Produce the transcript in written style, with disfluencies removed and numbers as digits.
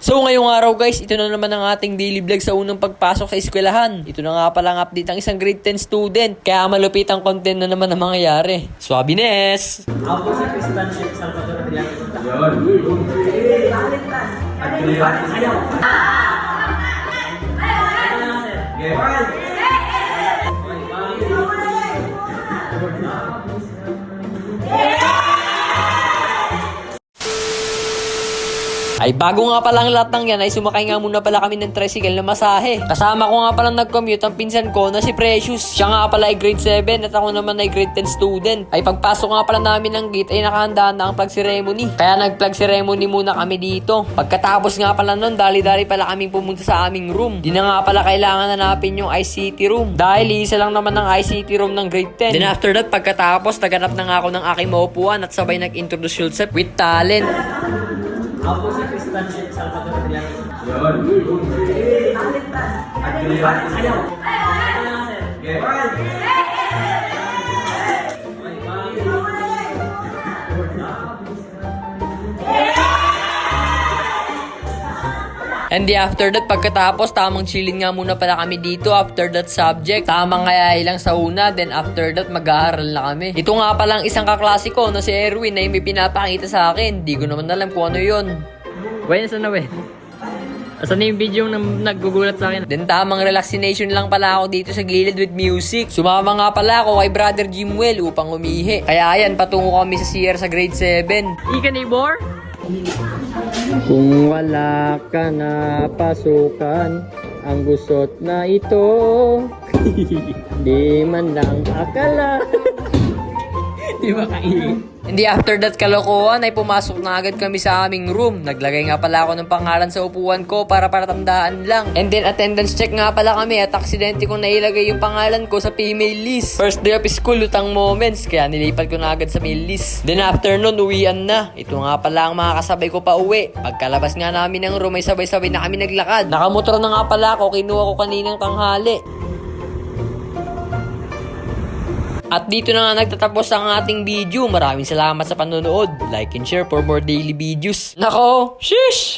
So ngayong araw guys, ito na naman ang ating daily vlog sa unang pagpasok sa eskwelahan. Ito na nga pala ang update ng isang grade 10 student. Kaya malupit ang content na naman ang mangyayari. Swabines! Ako po si Tristan Sheikh Salvador Adriano. Ay bago nga pala ang lahat ng yan ay sumakay nga muna pala kami ng tricycle na masahe. Kasama ko nga pala nag-commute ang pinsan ko na si Precious. Siya nga pala ay grade 7 at ako naman ay grade 10 student. Ay pagpasok nga pala namin ng gate ay nakahanda na ang flag ceremony. Kaya nag-flag ceremony muna kami dito. Pagkatapos nga pala nun, dali-dali pala kaming pumunta sa aming room. Di na nga pala kailangan hanapin yung ICT room. Dahil isa lang naman ang ICT room ng grade 10. Then after that, pagkatapos naganap na nga ako ng aking maupuan at sabay nag-introduce yourself with talent. Ako po si Tristan Sheikh Salvador Adriano. And after that, pagkatapos, tamang chilling nga muna pala kami dito after that subject. Tamang kaya lang sa una, then after that, mag-aaral na kami. Ito nga palang isang kaklase ko na si Erwin na may pinapakita sa akin. Di ko naman alam kung ano yun. Wait, saan na wait? Asan na yung video na naggugulat sa akin? Then tamang relaxation lang pala ako dito sa gilid with music. Sumama nga pala ako kay Brother Jimwell upang umihi. Kaya ayan, patungo kami sa CR sa grade 7. Ika neighbor? Kung wala ka na pasukan, ang gusot na ito, di man lang akala. Di ba kain? Hindi after that kalokohan ay pumasok na agad kami sa aming room. Naglagay nga pala ako ng pangalan sa upuan ko para tandaan lang. And then attendance check nga pala kami at aksidente kong nailagay yung pangalan ko sa female list. First day of school, lutang moments. Kaya nilipat ko na agad sa male list. Then after nun, uwian na. Ito nga pala ang mga kasabay ko pa uwi. Pagkalabas nga namin ng room ay sabay-sabay na kami naglakad. Nakamotor na nga pala ako, kinuha ko kaninang tanghali. At dito na nga nagtatapos ang ating video. Maraming salamat sa panonood. Like and share for more daily videos. Nako, shish!